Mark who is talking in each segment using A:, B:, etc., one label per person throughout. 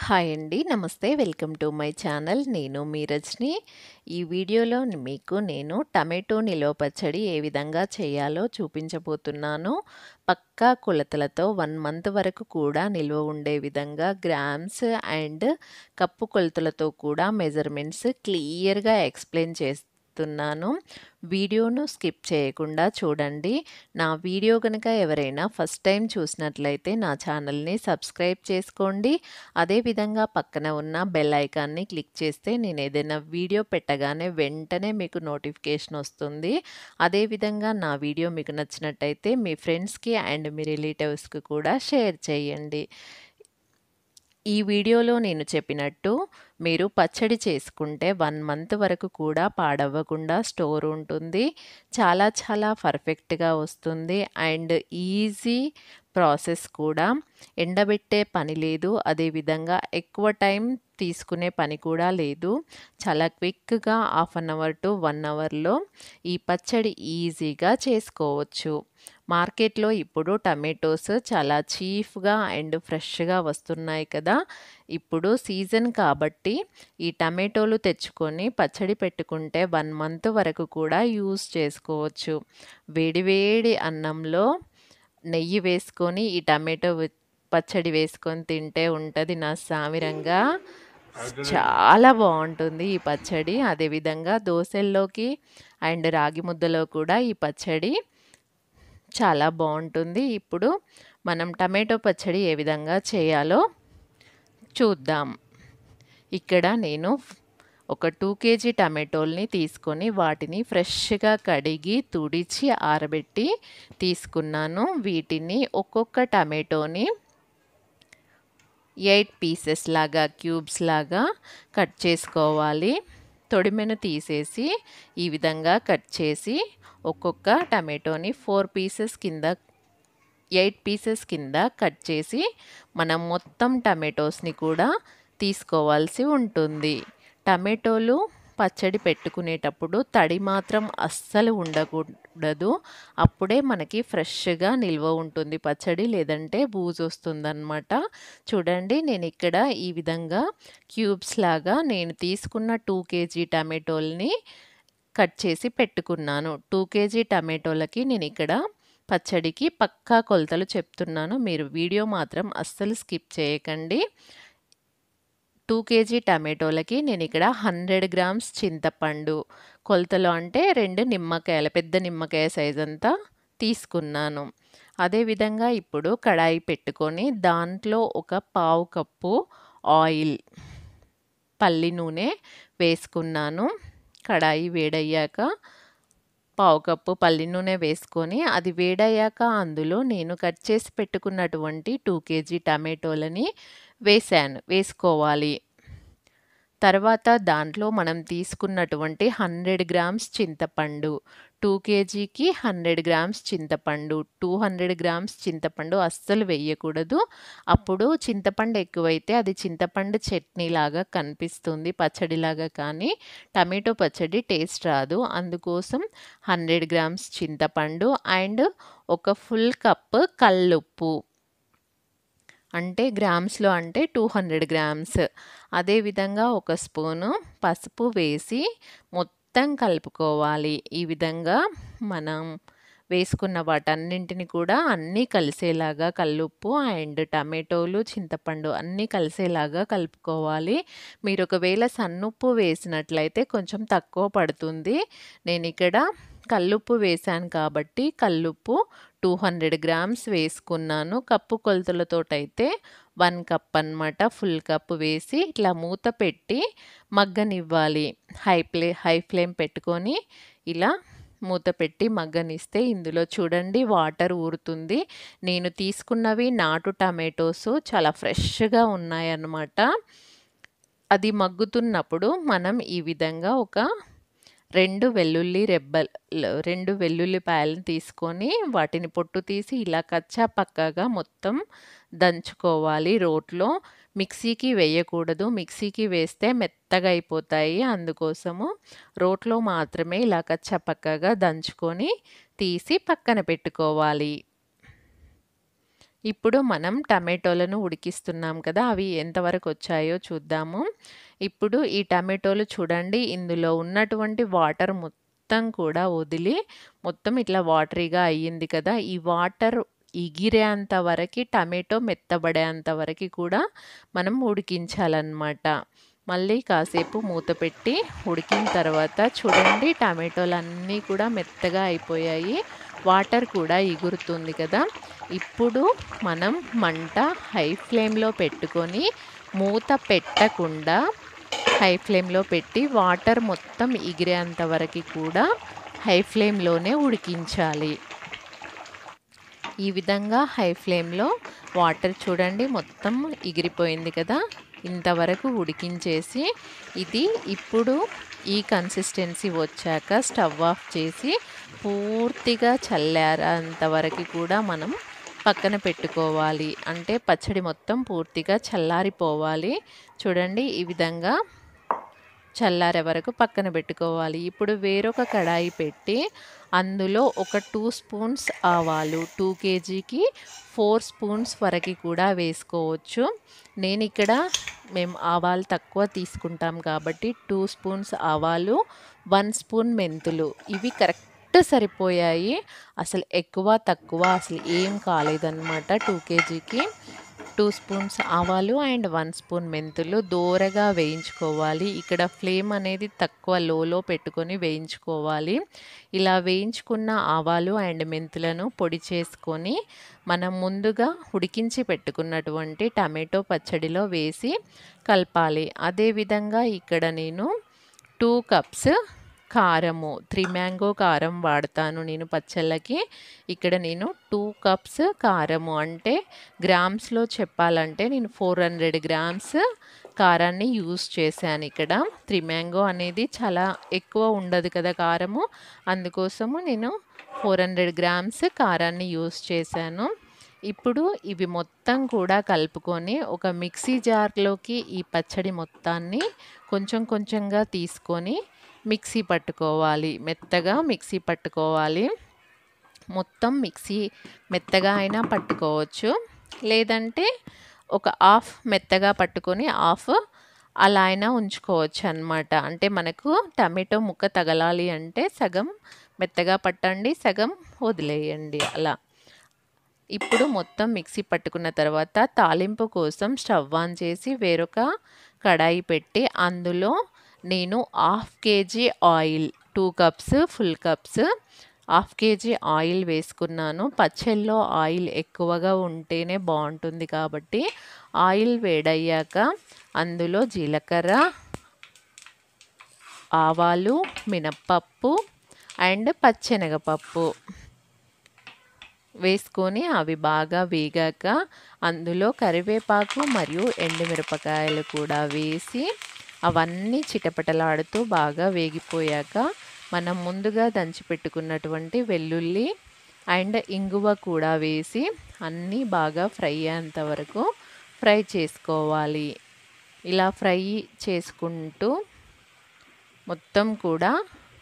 A: Hi అండి. నమస్తే. Welcome to my channel. నేను మీ రజని. ఈ వీడియోలో మీకు నేను టమాటో నిలవ పచ్చడి ఏ విధంగా చేయాలో చూపించబోతున్నాను. పక్కా కొలతలతో 1 మంత్ వరకు కూడా నిల్వ ఉండే విధంగా గ్రామ్స్ అండ్ కప్పు కొలతలతో కూడా మెజర్మెంట్స్ క్లియర్‌గా ఎక్స్‌ప్లెయిన్ చేస్తున్నాను. వీడియోను స్కిప్ చేయకుండా చూడండి. నా వీడియో గనుక ఎవరైనా ఫస్ట్ టైం చూసినట్లయితే నా ఛానల్‌ని సబ్స్క్రైబ్ చేసుకోండి. అదేవిధంగా పక్కన ఉన్న బెల్ ఐకాన్ని క్లిక్ చేస్తే నేను ఏదైనా వీడియో పెట్టగానే వెంటనే మీకు నోటిఫికేషన్ వస్తుంది. అదేవిధంగా నా వీడియో మీకు నచ్చినట్టయితే మీ ఫ్రెండ్స్‌కి అండ్ మీ రిలేటివ్స్‌కి కూడా షేర్ చేయండి. ఈ వీడియోలో నేను చెప్పినట్టు మీరు పచ్చడి చేసుకుంటే 1 మంత్ వరకు కూడా పాడవ్వకుండా స్టోర్ ఉంటుంది. చాలా పర్ఫెక్ట్‌గా వస్తుంది అండ్ ఈజీ ప్రాసెస్ కూడా. ఎండబెట్టే పని లేదు. అదేవిధంగా ఎక్కువ టైం తీసుకునే పని కూడా లేదు. చాలా క్విక్‌గా హాఫ్ అన్ అవర్ టు 1 అవర్‌లో ఈ పచ్చడి ఈజీగా చేసుకోవచ్చు. మార్కెట్‌లో ఇప్పుడు టమాటోస్ చాలా చీప్‌గా అండ్ ఫ్రెష్‌గా వస్తున్నాయి కదా! ఇప్పుడు సీజన్ కాబట్టి ఈ టమాటోలు తెచ్చుకొని పచ్చడి పెట్టుకుంటే 1 మంత్ వరకు కూడా యూజ్ చేసుకోవచ్చు. వేడి అన్నంలో నెయ్యి వేసుకొని ఈ టమాటో పచ్చడి వేసుకొని తింటే ఉంటది నా సామిరంగా. చాలా బావుంటుంది ఈ పచ్చడి. అదేవిధంగా దోసల్లోకి అండ్ రాగి ముద్దలో కూడా ఈ పచ్చడి చాలా బావుంటుంది. ఇప్పుడు మనం టమాటో పచ్చడి ఏ విధంగా చేయాలో చూద్దాం. ఇక్కడ నేను ఒక 2 కేజీ టమాటోల్ని తీసుకొని వాటిని ఫ్రెష్‌గా కడిగి, తుడిచి, ఆరబెట్టి తీసుకున్నాను. వీటిని ఒక్కొక్క టమాటోని 8 పీసెస్ లాగా, క్యూబ్స్ లాగా కట్ చేసుకోవాలి. తొడిమెను తీసేసి ఈ విధంగా కట్ చేసి ఒక్కొక్క టమాటోని 4 పీసెస్ కింద 8 పీసెస్ కింద కట్ చేసి మనం మొత్తం టమాటోస్‌ని కూడా తీసుకోవాల్సి ఉంటుంది. టమాటోలు పచ్చడి పెట్టుకునేటప్పుడు తడి మాత్రం అస్సలు ఉండకూడదు. అప్పుడే మనకి ఫ్రెష్‌గా నిల్వ ఉంటుంది పచ్చడి. లేదంటే బూజొస్తుందనమాట. చూడండి నేను ఇక్కడ ఈ విధంగా క్యూబ్స్ లాగా నేను తీసుకున్న 2 కేజీ టమాటోల్ని కట్ చేసి పెట్టుకున్నాను. 2 కేజీ టమాటోలకి నేను ఇక్కడ పచ్చడికి పక్కా కొలతలు చెప్తున్నాను. మీరు వీడియో మాత్రం అస్సలు స్కిప్ చేయకండి. 2 కేజీ టమాటోలకి నేను ఇక్కడ 100 గ్రామ్స్ చింతపండు కొలతలో అంటే 2 నిమ్మకాయల పెద్ద నిమ్మకాయ సైజ్ అంతా తీసుకున్నాను. అదేవిధంగా ఇప్పుడు కడాయి పెట్టుకొని దాంట్లో ఒక పావు కప్పు ఆయిల్ పల్లి నూనె వేసుకున్నాను. కడాయి వేడయ్యాక పావు కప్పు పల్లి నూనె వేసుకొని అది వేడయ్యాక అందులో నేను కట్ చేసి పెట్టుకున్నటువంటి 2 కేజీ టమాటోలని వేసుకోవాలి. తర్వాత దాంట్లో మనం తీసుకున్నటువంటి 100 గ్రామ్స్ చింతపండు, 2 కేజీకి 100 గ్రామ్స్ చింతపండు, 200 గ్రామ్స్ చింతపండు అస్సలు వేయకూడదు. అప్పుడు చింతపండు ఎక్కువైతే అది చింతపండు చట్నీలాగా కనిపిస్తుంది, పచ్చడిలాగా. కానీ టమాటో పచ్చడి టేస్ట్ రాదు. అందుకోసం 100 గ్రామ్స్ చింతపండు అండ్ ఒక ఫుల్ కప్ కల్లుప్పు. అంటే గ్రామ్స్‌లో అంటే 200 గ్రామ్స్. అదేవిధంగా ఒక స్పూను పసుపు వేసి మొత్తం కలుపుకోవాలి. ఈ విధంగా మనం వేసుకున్న వాటన్నింటిని కూడా అన్నీ కలిసేలాగా కల్లుప్పు అండ్ టమాటోలు, చింతపండు అన్నీ కలిసేలాగా కలుపుకోవాలి. మీరు ఒకవేళ సన్నుప్పు వేసినట్లయితే కొంచెం తక్కువ పడుతుంది. నేనిక్కడ కల్లుప్పు వేశాను కాబట్టి కల్లుప్పు 200 గ్రామ్స్ వేసుకున్నాను. కప్పు కొలతలతోటైతే 1 కప్ అనమాట. ఫుల్ కప్ వేసి ఇట్లా మూత పెట్టి మగ్గనివ్వాలి. హై ఫ్లేమ్ పెట్టుకొని ఇలా మూత పెట్టి మగ్గనిస్తే ఇందులో చూడండి వాటర్ ఊరుతుంది. నేను తీసుకున్నవి నాటు టమాటోస్ చాలా ఫ్రెష్‌గా ఉన్నాయన్నమాట. అది మగ్గుతున్నప్పుడు మనం ఈ విధంగా ఒక 2 వెల్లుల్లిపాయలను తీసుకొని వాటిని పొట్టు తీసి ఇలా కచ్చా పక్కాగా మొత్తం దంచుకోవాలి రోట్లో. మిక్సీకి వేయకూడదు. మిక్సీకి వేస్తే మెత్తగా అయిపోతాయి. అందుకోసము రోట్లో మాత్రమే ఇలా కచ్చా పక్కాగా దంచుకొని తీసి పక్కన పెట్టుకోవాలి. ఇప్పుడు మనం టమాటోలను ఉడికిస్తున్నాం కదా! అవి ఎంతవరకు వచ్చాయో చూద్దాము. ఇప్పుడు ఈ టమాటోలు చూడండి, ఇందులో ఉన్నటువంటి వాటర్ మొత్తం కూడా వదిలి మొత్తం ఇట్లా వాటరీగా అయ్యింది కదా! ఈ వాటర్ ఎగిరేంత వరకి, టమాటో మెత్తబడేంత వరకి కూడా మనం ఉడికించాలన్నమాట. మళ్ళీ కాసేపు మూత పెట్టి ఉడికిన తర్వాత చూడండి, టమాటోలన్నీ కూడా మెత్తగా అయిపోయాయి. వాటర్ కూడా ఎగురుతుంది కదా! ఇప్పుడు మనం మంట హై ఫ్లేమ్‌లో పెట్టుకొని, మూత పెట్టకుండా హై ఫ్లేమ్‌లో పెట్టి వాటర్ మొత్తం ఎగిరేంత వరకి కూడా హై ఫ్లేమ్‌లోనే ఉడికించాలి. ఈ విధంగా హై ఫ్లేమ్‌లో వాటర్ చూడండి మొత్తం ఎగిరిపోయింది కదా! ఇంతవరకు ఉడికించేసి, ఇది ఇప్పుడు ఈ కన్సిస్టెన్సీ వచ్చాక స్టవ్ ఆఫ్ చేసి పూర్తిగా చల్లారేంత వరకు కూడా మనం పక్కన పెట్టుకోవాలి. అంటే పచ్చడి మొత్తం పూర్తిగా చల్లారిపోవాలి. చూడండి, ఈ విధంగా చల్లారే వరకు పక్కన పెట్టుకోవాలి. ఇప్పుడు వేరొక కడాయి పెట్టి అందులో ఒక 2 స్పూన్స్ ఆవాలు, 2 కేజీకి 4 స్పూన్స్ వరకు కూడా వేసుకోవచ్చు. మేము ఆవాలు తక్కువ తీసుకుంటాం కాబట్టి 2 స్పూన్స్ ఆవాలు, 1 స్పూన్ మెంతులు, ఇవి కరెక్ట్ సరిపోయాయి. అసలు ఎక్కువ తక్కువ అసలు ఏం కాలేదన్నమాట. 2 కేజీకి 2 స్పూన్స్ ఆవాలు అండ్ 1 స్పూన్ మెంతులు దోరగా వేయించుకోవాలి. ఇక్కడ ఫ్లేమ్ అనేది తక్కువ లోలో పెట్టుకొని వేయించుకోవాలి. ఇలా వేయించుకున్న ఆవాలు అండ్ మెంతులను పొడి చేసుకొని మనం ముందుగా ఉడికించి పెట్టుకున్నటువంటి టమాటో పచ్చడిలో వేసి కలపాలి. అదేవిధంగా ఇక్కడ నేను 2 కప్స్ కారము, 3 మ్యాంగో కారం వాడతాను నేను పచ్చళ్ళకి. ఇక్కడ నేను 2 కప్స్ కారము, అంటే గ్రామ్స్‌లో చెప్పాలంటే నేను 400 గ్రామ్స్ కారాన్ని యూజ్ చేశాను ఇక్కడ. 3 మ్యాంగో అనేది చాలా ఎక్కువ ఉండదు కదా కారము, అందుకోసము నేను 400 గ్రామ్స్ కారాన్ని యూజ్ చేశాను. ఇప్పుడు ఇవి మొత్తం కూడా కలుపుకొని ఒక మిక్సీ జార్‌లోకి ఈ పచ్చడి మొత్తాన్ని కొంచెం కొంచెంగా తీసుకొని మిక్సీ పట్టుకోవాలి. మెత్తగా మిక్సీ పట్టుకోవాలి. మొత్తం మిక్సీ మెత్తగా అయినా పట్టుకోవచ్చు, లేదంటే ఒక హాఫ్ మెత్తగా పట్టుకొని హాఫ్ అలా అయినా ఉంచుకోవచ్చు అన్నమాట. అంటే మనకు టమాటో ముక్క తగలాలి అంటే సగం మెత్తగా పట్టండి, సగం వదిలేయండి అలా. ఇప్పుడు మొత్తం మిక్సీ పట్టుకున్న తర్వాత తాలింపు కోసం స్టవ్ ఆన్ చేసి వేరొక కడాయి పెట్టి అందులో నేను 1/2 KG oil, 2 cups full cups 1/2 KG oil వేసుకున్నాను. పచ్చళ్ళలో ఆయిల్ ఎక్కువగా ఉంటేనే బాగుంటుంది కాబట్టి ఆయిల్ వేడయ్యాక అందులో జీలకర్ర, ఆవాలు, మినప్పప్పు అండ్ పచ్చెనగపప్పు వేసుకొని అవి బాగా వేగాక అందులో కరివేపాకు మరియు ఎండుమిరపకాయలు కూడా వేసి అవన్నీ చిటపటలాడుతూ బాగా వేగిపోయాక మనం ముందుగా దంచి పెట్టుకున్నటువంటి వెల్లుల్లి అండ్ ఇంగువ కూడా వేసి అన్నీ బాగా ఫ్రై అయ్యేంత వరకు ఫ్రై చేసుకోవాలి. ఇలా ఫ్రై చేసుకుంటూ మొత్తం కూడా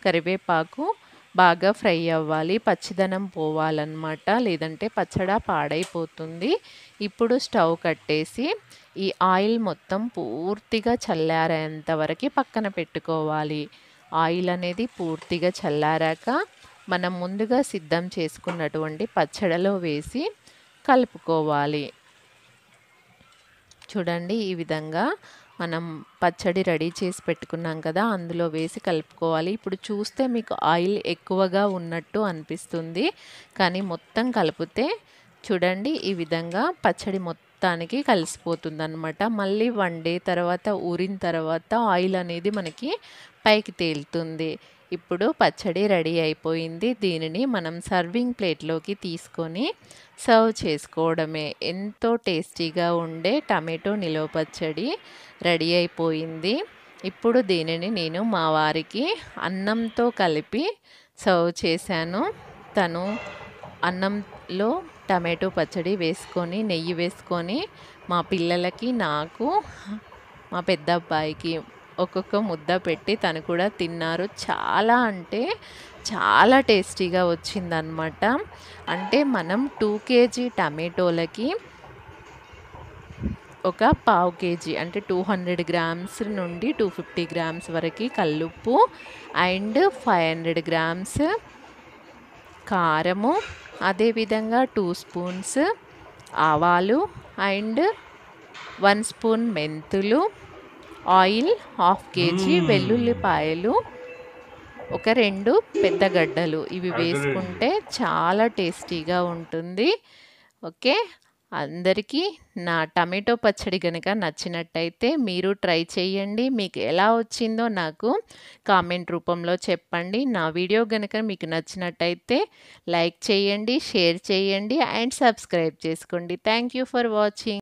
A: కరివేపాకు బాగా ఫ్రై అవ్వాలి, పచ్చిదనం పోవాలన్నమాట, లేదంటే పచ్చడి పాడైపోతుంది. ఇప్పుడు స్టవ్ కట్టేసి ఈ ఆయిల్ మొత్తం పూర్తిగా చల్లారేంత వరకు పక్కన పెట్టుకోవాలి. ఆయిల్ అనేది పూర్తిగా చల్లారాక మనం ముందుగా సిద్ధం చేసుకున్నటువంటి పచ్చడిలో వేసి కలుపుకోవాలి. చూడండి, ఈ విధంగా మనం పచ్చడి రెడీ చేసి పెట్టుకున్నాం కదా, అందులో వేసి కలుపుకోవాలి. ఇప్పుడు చూస్తే మీకు ఆయిల్ ఎక్కువగా ఉన్నట్టు అనిపిస్తుంది, కానీ మొత్తం కలిపితే చూడండి ఈ విధంగా పచ్చడి మొత్తానికి కలిసిపోతుందన్నమాట. మళ్ళీ 1 డే తర్వాత ఊరిన తర్వాత ఆయిల్ అనేది మనకి పైకి తేలుతుంది. ఇప్పుడు పచ్చడి రెడీ అయిపోయింది. దీనిని మనం సర్వింగ్ ప్లేట్లోకి తీసుకొని సర్వ్ చేసుకోవడమే. ఎంతో టేస్టీగా ఉండే టమాటో నిలువ పచ్చడి రెడీ అయిపోయింది. ఇప్పుడు దీనిని నేను మా వారికి అన్నంతో కలిపి సర్వ్ చేశాను. తను అన్నంలో టమాటో పచ్చడి వేసుకొని నెయ్యి వేసుకొని మా పిల్లలకి, నాకు, మా పెద్ద అబ్బాయికి ఒక్కొక్క ముద్ద పెట్టి తను కూడా తిన్నారు. చాలా అంటే చాలా టేస్టీగా వచ్చిందనమాట. అంటే మనం 2 కేజీ టమాటోలకి ఒక పావు కేజీ అంటే 200 గ్రామ్స్ నుండి 250 గ్రామ్స్ వరకు కల్లుప్పు అండ్ 500 గ్రామ్స్ కారము, అదేవిధంగా 2 స్పూన్స్ ఆవాలు అండ్ 1 స్పూన్ మెంతులు, ఆయిల్, హాఫ్ కేజీ వెల్లుల్లిపాయలు, ఒక 2 పెద్ద గడ్డలు ఇవి వేసుకుంటే చాలా టేస్టీగా ఉంటుంది. ఓకే, అందరికీ నా టమాటో పచ్చడి కనుక నచ్చినట్టయితే మీరు ట్రై చేయండి. మీకు ఎలా వచ్చిందో నాకు కామెంట్ రూపంలో చెప్పండి. నా వీడియో కనుక మీకు నచ్చినట్టయితే లైక్ చేయండి, షేర్ చేయండి అండ్ సబ్స్క్రైబ్ చేసుకోండి. Thank you for watching.